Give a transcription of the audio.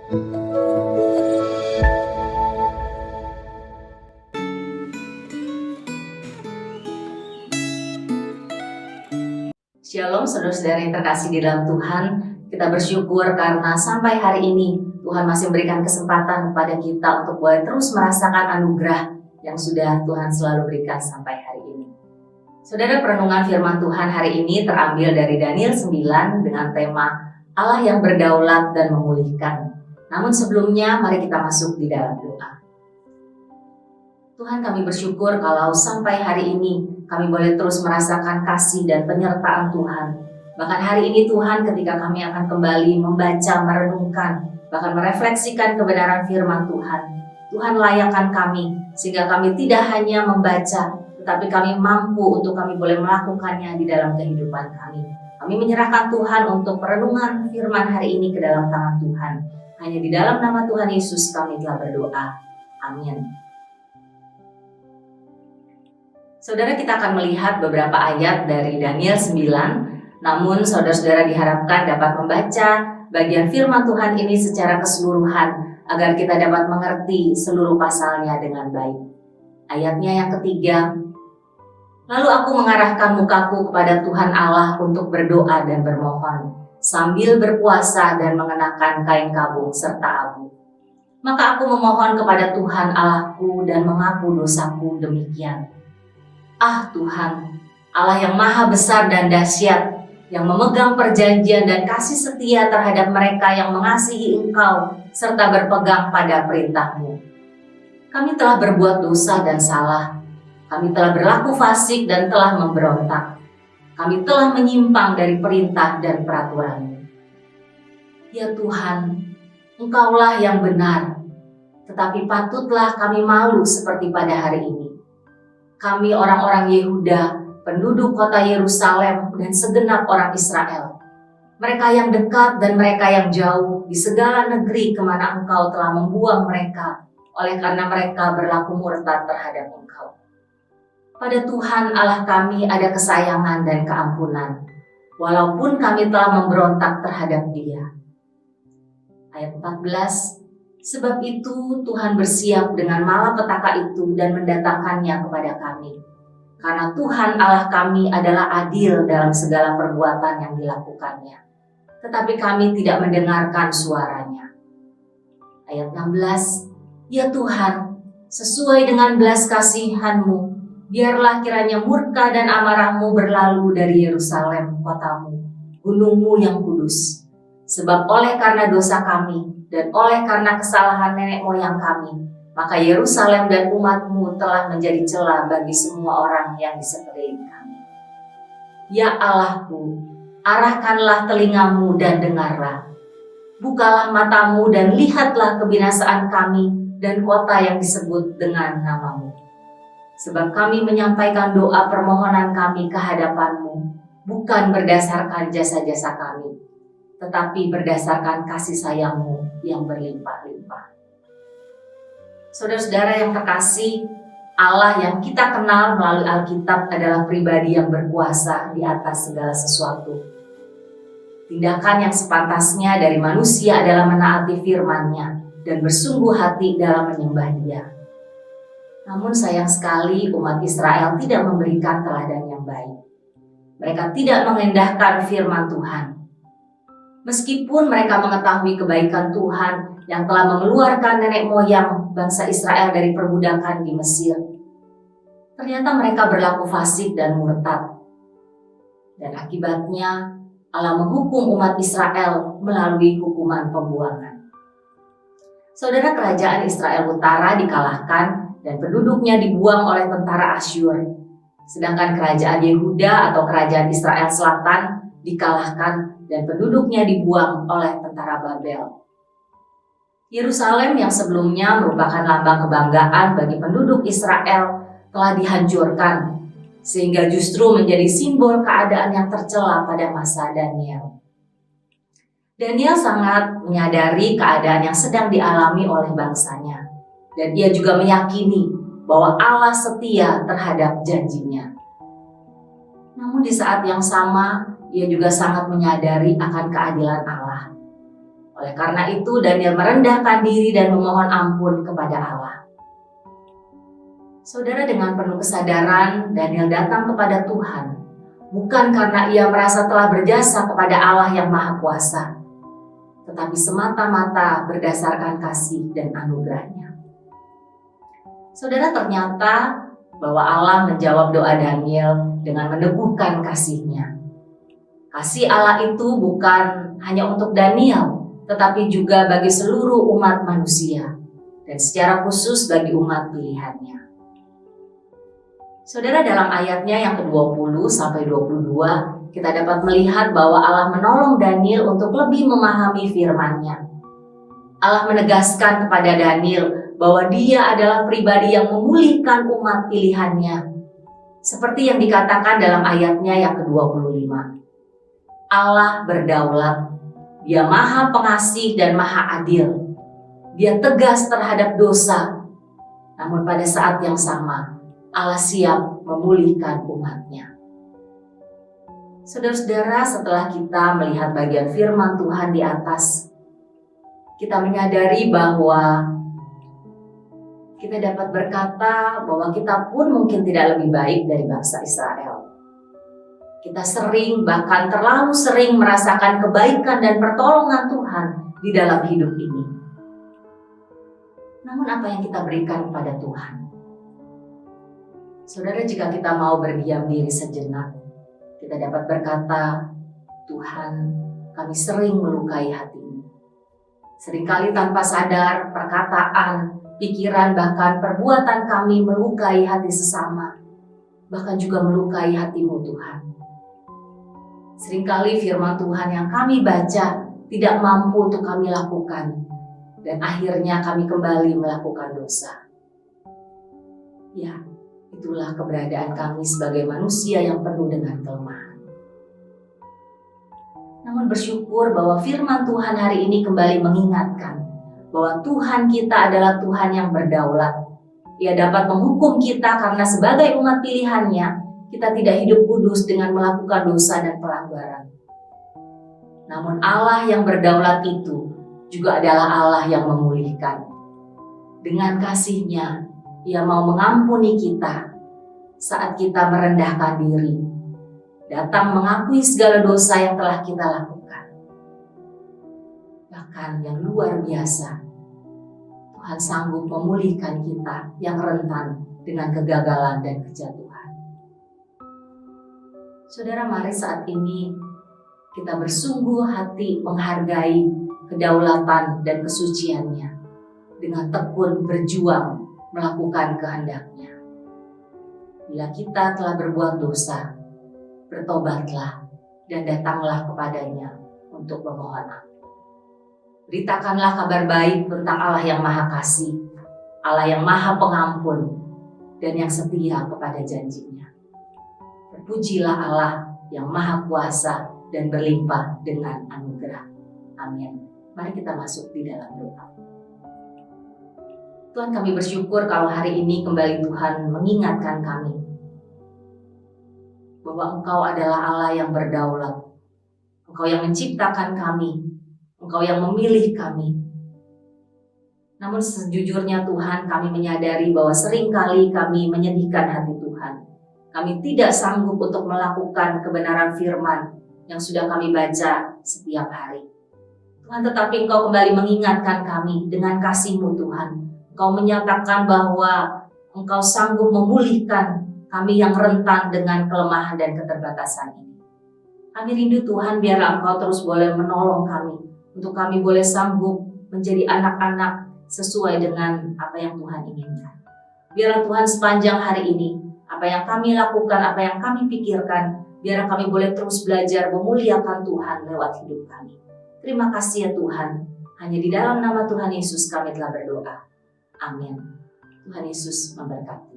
Shalom saudara-saudara yang terkasih di dalam Tuhan, kita bersyukur karena sampai hari ini Tuhan masih memberikan kesempatan kepada kita untuk boleh terus merasakan anugerah yang sudah Tuhan selalu berikan sampai hari ini. Saudara, perenungan firman Tuhan hari ini terambil dari Daniel 9 dengan tema Allah yang berdaulat dan memulihkan. Namun sebelumnya mari kita masuk di dalam doa. Tuhan, kami bersyukur kalau sampai hari ini kami boleh terus merasakan kasih dan penyertaan Tuhan. Bahkan hari ini Tuhan, ketika kami akan kembali membaca, merenungkan, bahkan merefleksikan kebenaran firman Tuhan, Tuhan layakkan kami sehingga kami tidak hanya membaca, tetapi kami mampu untuk kami boleh melakukannya di dalam kehidupan kami. Kami menyerahkan Tuhan untuk perenungan firman hari ini ke dalam tangan Tuhan. Hanya di dalam nama Tuhan Yesus kami telah berdoa. Amin. Saudara, kita akan melihat beberapa ayat dari Daniel 9, namun saudara-saudara diharapkan dapat membaca bagian firman Tuhan ini secara keseluruhan agar kita dapat mengerti seluruh pasalnya dengan baik. Ayatnya yang ketiga, lalu aku mengarahkan mukaku kepada Tuhan Allah untuk berdoa dan bermohon, sambil berpuasa dan mengenakan kain kabung serta abu. Maka aku memohon kepada Tuhan Allahku dan mengaku dosaku demikian. Ah Tuhan, Allah yang maha besar dan dahsyat, yang memegang perjanjian dan kasih setia terhadap mereka yang mengasihi Engkau serta berpegang pada perintah-Mu. Kami telah berbuat dosa dan salah, kami telah berlaku fasik dan telah memberontak, kami telah menyimpang dari perintah dan peraturan-Mu. Ya Tuhan, Engkaulah yang benar, tetapi patutlah kami malu seperti pada hari ini. Kami orang-orang Yehuda, penduduk kota Yerusalem dan segenap orang Israel, mereka yang dekat dan mereka yang jauh di segala negeri kemana Engkau telah membuang mereka, oleh karena mereka berlaku murtad terhadap Engkau. Pada Tuhan Allah kami ada kesayangan dan keampunan, walaupun kami telah memberontak terhadap Dia. Ayat 14, sebab itu Tuhan bersiap dengan malapetaka itu dan mendatangkannya kepada kami. Karena Tuhan Allah kami adalah adil dalam segala perbuatan yang dilakukannya. Tetapi kami tidak mendengarkan suaranya. Ayat 16, ya Tuhan, sesuai dengan belas kasihan-Mu, biarlah kiranya murka dan amarah-Mu berlalu dari Yerusalem, kotamu, gunung-Mu yang kudus. Sebab oleh karena dosa kami, dan oleh karena kesalahan nenek moyang kami, maka Yerusalem dan umat-Mu telah menjadi celah bagi semua orang yang di sekeliling kami. Ya Allahku, arahkanlah telinga-Mu dan dengarlah. Bukalah mata-Mu dan lihatlah kebinasaan kami dan kota yang disebut dengan nama-Mu. Sebab kami menyampaikan doa permohonan kami ke hadapan-Mu, bukan berdasarkan jasa-jasa kami, tetapi berdasarkan kasih sayang-Mu yang berlimpah-limpah. Saudara-saudara yang terkasih, Allah yang kita kenal melalui Alkitab adalah pribadi yang berkuasa di atas segala sesuatu. Tindakan yang sepantasnya dari manusia adalah menaati firman-Nya dan bersungguh hati dalam menyembah Dia. Namun sayang sekali umat Israel tidak memberikan teladan yang baik. Mereka tidak mengendahkan firman Tuhan. Meskipun mereka mengetahui kebaikan Tuhan yang telah mengeluarkan nenek moyang bangsa Israel dari perbudakan di Mesir, ternyata mereka berlaku fasik dan murtad. Dan akibatnya Allah menghukum umat Israel melalui hukuman pembuangan. Saudara, kerajaan Israel Utara dikalahkan dan penduduknya dibuang oleh tentara Asyur. Sedangkan kerajaan Yehuda atau kerajaan Israel Selatan dikalahkan dan penduduknya dibuang oleh tentara Babel. Yerusalem yang sebelumnya merupakan lambang kebanggaan bagi penduduk Israel telah dihancurkan, sehingga justru menjadi simbol keadaan yang tercela pada masa Daniel. Daniel sangat menyadari keadaan yang sedang dialami oleh bangsanya, dan ia juga meyakini bahwa Allah setia terhadap janjinya. Namun di saat yang sama, ia juga sangat menyadari akan keadilan Allah. Oleh karena itu Daniel merendahkan diri dan memohon ampun kepada Allah. Saudara, dengan penuh kesadaran Daniel datang kepada Tuhan, bukan karena ia merasa telah berjasa kepada Allah yang Maha Kuasa, tetapi semata-mata berdasarkan kasih dan anugerahnya. Saudara, ternyata bahwa Allah menjawab doa Daniel dengan meneguhkan kasih-Nya. Kasih Allah itu bukan hanya untuk Daniel, tetapi juga bagi seluruh umat manusia, dan secara khusus bagi umat pilihannya. Saudara, dalam ayatnya yang ke-20 sampai 22, kita dapat melihat bahwa Allah menolong Daniel untuk lebih memahami firman-Nya. Allah menegaskan kepada Daniel bahwa dia adalah pribadi yang memulihkan umat pilihannya. Seperti yang dikatakan dalam ayatnya yang ke-25. Allah berdaulat, Dia Maha Pengasih dan Maha Adil. Dia tegas terhadap dosa, namun pada saat yang sama, Allah siap memulihkan umat-Nya. Saudara-saudara, setelah kita melihat bagian firman Tuhan di atas, kita menyadari bahwa kita dapat berkata bahwa kita pun mungkin tidak lebih baik dari bangsa Israel. Kita sering, bahkan terlalu sering merasakan kebaikan dan pertolongan Tuhan di dalam hidup ini. Namun apa yang kita berikan kepada Tuhan? Saudara, jika kita mau berdiam diri sejenak, kita dapat berkata, Tuhan, kami sering melukai hati-Mu. Seringkali tanpa sadar, perkataan, pikiran, bahkan perbuatan kami melukai hati sesama, bahkan juga melukai hati-Mu, Tuhan. Seringkali firman Tuhan yang kami baca tidak mampu untuk kami lakukan, dan akhirnya kami kembali melakukan dosa. Ya, itulah keberadaan kami sebagai manusia yang penuh dengan kelemahan. Namun bersyukur bahwa firman Tuhan hari ini kembali mengingatkan bahwa Tuhan kita adalah Tuhan yang berdaulat. Ia dapat menghukum kita karena sebagai umat pilihan-Nya, kita tidak hidup kudus dengan melakukan dosa dan pelanggaran. Namun Allah yang berdaulat itu juga adalah Allah yang memulihkan. Dengan kasih-Nya, Ia mau mengampuni kita saat kita merendahkan diri, datang mengakui segala dosa yang telah kita lakukan. Bahkan yang luar biasa, Tuhan sanggup memulihkan kita yang rentan dengan kegagalan dan kejatuhan. Saudara, mari saat ini kita bersungguh hati menghargai kedaulatan dan kesucian-Nya, dengan tekun berjuang melakukan kehendak-Nya. Bila kita telah berbuat dosa, bertobatlah dan datanglah kepada-Nya untuk memohon ampun. Beritakanlah kabar baik tentang Allah yang Maha Kasih, Allah yang Maha Pengampun, dan yang setia kepada janji-Nya. Terpujilah Allah yang Maha Kuasa dan berlimpah dengan anugerah. Amin. Mari kita masuk di dalam doa. Tuhan, kami bersyukur kalau hari ini kembali Tuhan mengingatkan kami bahwa Engkau adalah Allah yang berdaulat. Engkau yang menciptakan kami, Engkau yang memilih kami. Namun sejujurnya Tuhan, kami menyadari bahwa seringkali kami menyedihkan hati Tuhan. Kami tidak sanggup untuk melakukan kebenaran firman yang sudah kami baca setiap hari. Tuhan, tetapi Engkau kembali mengingatkan kami dengan kasih-Mu, Tuhan. Engkau menyatakan bahwa Engkau sanggup memulihkan kami yang rentan dengan kelemahan dan keterbatasan ini. Kami rindu Tuhan, biarlah Engkau terus boleh menolong kami, untuk kami boleh sanggup menjadi anak-anak sesuai dengan apa yang Tuhan inginkan. Biarlah Tuhan sepanjang hari ini, apa yang kami lakukan, apa yang kami pikirkan, biarlah kami boleh terus belajar memuliakan Tuhan lewat hidup kami. Terima kasih ya Tuhan, hanya di dalam nama Tuhan Yesus kami telah berdoa. Amin. Tuhan Yesus memberkati.